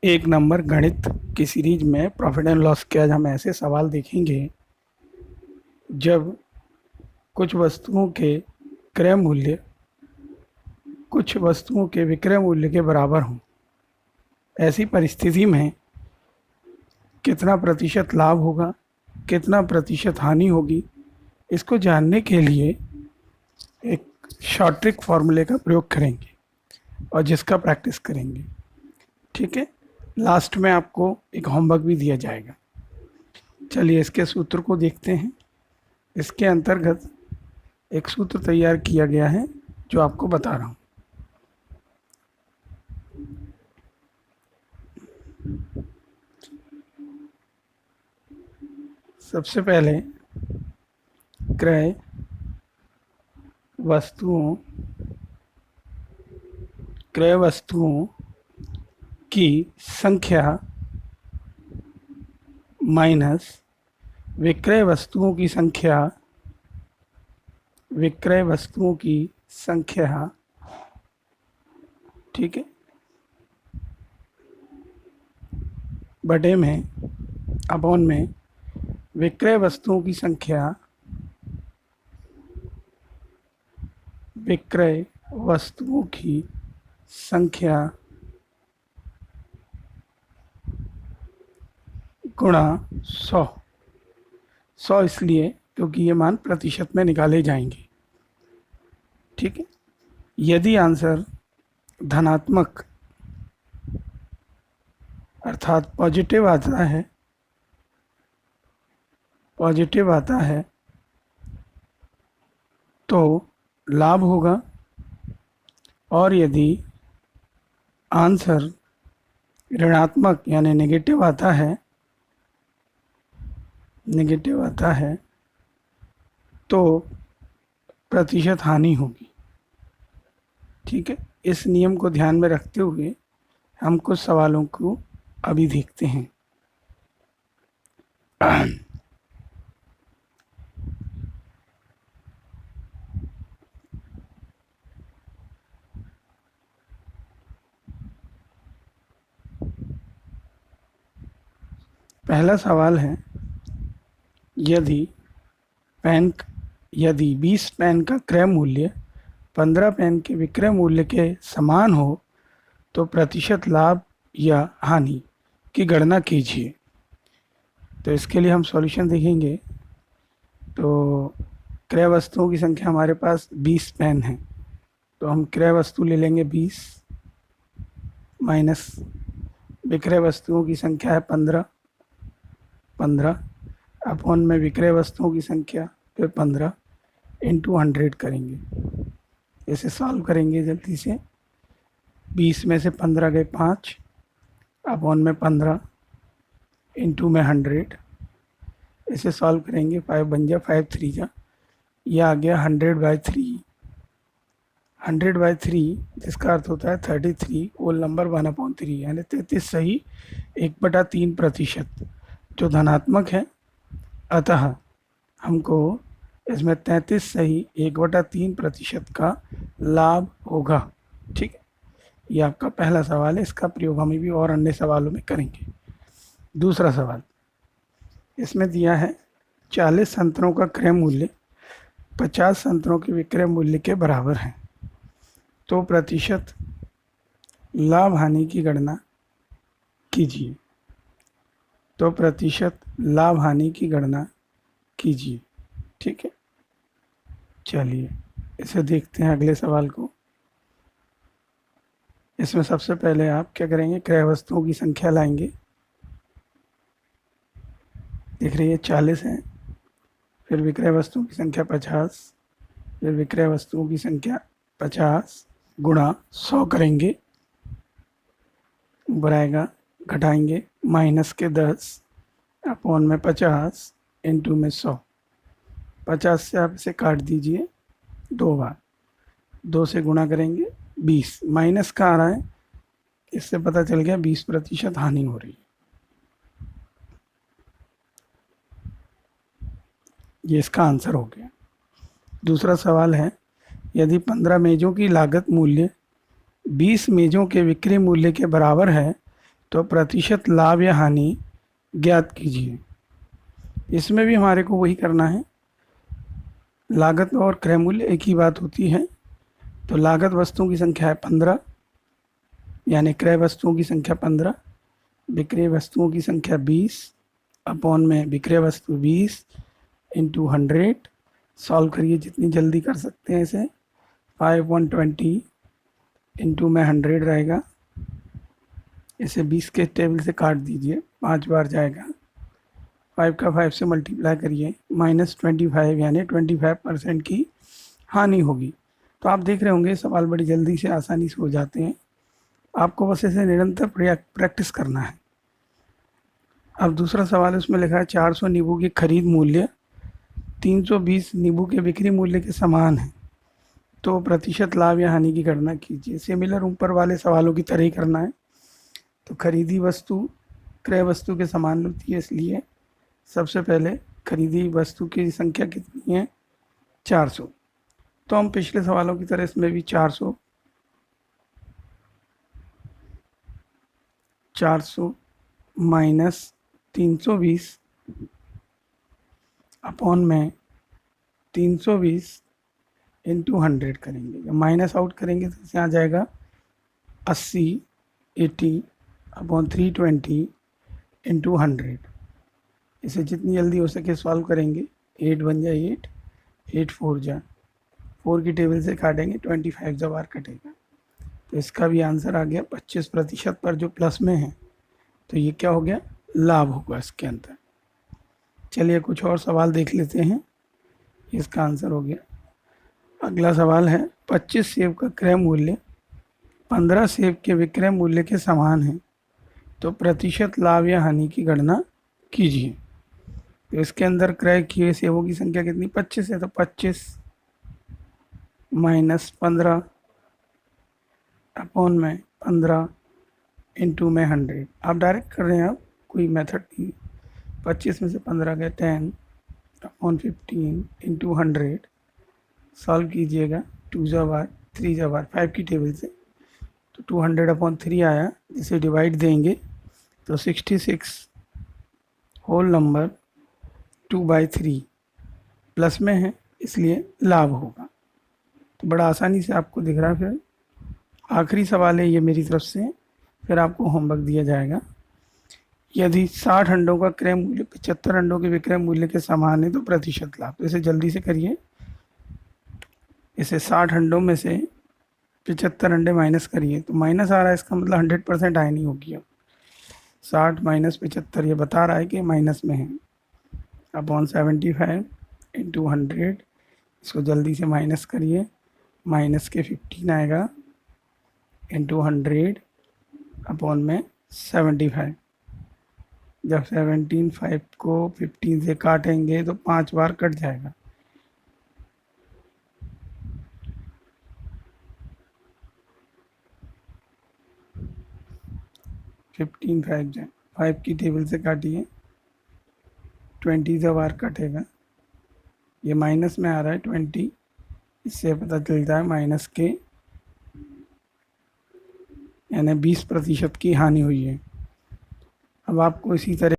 एक नंबर गणित की सीरीज में प्रॉफिट एंड लॉस के आज हम ऐसे सवाल देखेंगे जब कुछ वस्तुओं के क्रय मूल्य कुछ वस्तुओं के विक्रय मूल्य के बराबर हों। ऐसी परिस्थिति में कितना प्रतिशत लाभ होगा, कितना प्रतिशत हानि होगी, इसको जानने के लिए एक शॉर्ट ट्रिक फॉर्मूले का प्रयोग करेंगे और जिसका प्रैक्टिस करेंगे। ठीक है, लास्ट में आपको एक होमवर्क भी दिया जाएगा। चलिए इसके सूत्र को देखते हैं। इसके अंतर्गत एक सूत्र तैयार किया गया है जो आपको बता रहा हूँ। सबसे पहले क्रय वस्तुओं की संख्या माइनस विक्रय वस्तुओं की संख्या, ठीक है, बटे में अपॉन में विक्रय वस्तुओं की संख्या गुणा 100 इसलिए क्योंकि ये मान प्रतिशत में निकाले जाएंगे। ठीक है, यदि आंसर धनात्मक अर्थात पॉजिटिव आता है तो लाभ होगा, और यदि आंसर ऋणात्मक यानी नेगेटिव आता है तो प्रतिशत हानि होगी। ठीक है, इस नियम को ध्यान में रखते हुए हम कुछ सवालों को अभी देखते हैं। पहला सवाल है, यदि 20 पेन का क्रय मूल्य 15 पेन के विक्रय मूल्य के समान हो तो प्रतिशत लाभ या हानि की गणना कीजिए। तो इसके लिए हम सॉल्यूशन देखेंगे। तो क्रय वस्तुओं की संख्या हमारे पास 20 पेन है, तो हम क्रय वस्तु ले लेंगे 20 माइनस विक्रय वस्तुओं की संख्या है 15 अपॉन में विक्रय वस्तुओं की संख्या फिर 15 इंटू 100 करेंगे। इसे सॉल्व करेंगे जल्दी से। 20 में से 15 गए 5 अपॉन में 15 इंटू में 100। इसे सॉल्व करेंगे, 5 बन गया, 5 3 जा, यह आ गया 100/3। 100/3 जिसका अर्थ होता है 33 होल नंबर 1/3 यानी 33 सही 1/3% जो धनात्मक है। अतः हमको इसमें 33 सही 1/3% का लाभ होगा। ठीक है, ये आपका पहला सवाल है। इसका प्रयोग हम भी और अन्य सवालों में करेंगे। दूसरा सवाल, इसमें दिया है 40 संतरों का क्रय मूल्य 50 संतरों के विक्रय मूल्य के बराबर है, तो प्रतिशत लाभ हानि की गणना कीजिए। ठीक है, चलिए इसे देखते हैं अगले सवाल को। इसमें सबसे पहले आप क्या करेंगे, क्रय वस्तुओं की संख्या लाएंगे। देख रही है 40 है, फिर विक्रय वस्तुओं की संख्या 50, फिर विक्रय वस्तुओं की संख्या 50 गुणा 100 करेंगे। बढ़ाएगा, घटाएंगे, माइनस के 10 अपॉन में 50 इंटू में 100। 50 से आप इसे काट दीजिए 2 बार, 2 से गुणा करेंगे 20, माइनस का आ रहा है, इससे पता चल गया 20% हानि हो रही है। ये इसका आंसर हो गया। दूसरा सवाल है, यदि 15 मेज़ों की लागत मूल्य 20 मेज़ों के विक्रय मूल्य के बराबर है तो प्रतिशत लाभ या हानि ज्ञात कीजिए। इसमें भी हमारे को वही करना है, लागत और क्रय मूल्य एक ही बात होती है। तो लागत वस्तुओं की संख्या है 15, यानी क्रय वस्तुओं की संख्या 15, विक्रय वस्तुओं की संख्या 20 अपॉन में विक्रय वस्तु 20 इंटू 100। सॉल्व करिए जितनी जल्दी कर सकते हैं इसे। 5/20 इंटू में 100 रहेगा, इसे 20 के टेबल से काट दीजिए, 5 बार जाएगा। 5 का 5 से मल्टीप्लाई करिए, -25 यानी 25% की हानि होगी। तो आप देख रहे होंगे सवाल बड़ी जल्दी से आसानी से हो जाते हैं, आपको बस इसे निरंतर प्रैक्टिस करना है। अब दूसरा सवाल उसमें लिखा है 400 नींबू की खरीद मूल्य 320 नींबू के बिक्री मूल्य के समान है, तो प्रतिशत लाभ या हानि की गणना कीजिए। सिमिलर ऊपर वाले सवालों की तरह ही करना है। तो खरीदी वस्तु क्रय वस्तु के समान होती है, इसलिए सबसे पहले खरीदी वस्तु की संख्या कितनी है, 400। तो हम पिछले सवालों की तरह इसमें भी 400 माइनस 320 अपॉन में 320 इंटू 100 करेंगे। जब माइनस आउट करेंगे तो इसे आ जाएगा 80 अपॉन 320 इंटू 100। इसे जितनी जल्दी हो सके सॉल्व करेंगे। 8 बन जाए 8, 8 4 जा 4 की टेबल से काटेंगे, 25 जब बार कटेगा। तो इसका भी आंसर आ गया 25% पर जो प्लस में है, तो ये क्या हो गया, लाभ होगा इसके अंदर। चलिए कुछ और सवाल देख लेते हैं, इसका आंसर हो गया। अगला सवाल है 25 सेब का क्रय मूल्य 15 सेब के विक्रय मूल्य के समान है, तो प्रतिशत लाभ या हानि की गणना कीजिए। तो इसके अंदर क्रय किए सेबों की संख्या कितनी, 25 है, तो 25 माइनस 15 अपॉन में 15 इंटू में 100। आप डायरेक्ट कर रहे हैं, आप कोई मेथड नहीं। 25 में से 15 गए 10 अपॉन 15 इंटू 100। सॉल्व कीजिएगा, 2 जा बार 3 जा बार 5 की टेबल से, तो 200 अपॉन 3 आया, जिसे डिवाइड देंगे तो 66 होल नंबर 2/3 प्लस में है, इसलिए लाभ होगा। तो बड़ा आसानी से आपको दिख रहा है। फिर आखिरी सवाल है ये मेरी तरफ से, फिर आपको होमवर्क दिया जाएगा। यदि 60 अंडों का क्रय मूल्य 75 अंडों के विक्रय मूल्य के समान है, तो प्रतिशत लाभ। तो इसे जल्दी से करिए। इसे 60 अंडों में से 75 अंडे माइनस करिए, तो माइनस आ रहा है, इसका मतलब 100% हानि होगी। अब 60 माइनस 75 ये बता रहा है कि माइनस में है, अपॉन 75 इंटू 100। इसको जल्दी से माइनस करिए, माइनस के 15 आएगा इंटू 100 अपॉन में 75। जब 5 को 15 से काटेंगे तो 5 बार कट जाएगा। फिफ्टीन 5 जाए 5 की टेबल से काटिए, 20 से बार कटेगा। ये माइनस में आ रहा है 20, इससे पता चलता है माइनस के यानी 20% की हानि हुई है। अब आपको इसी तरह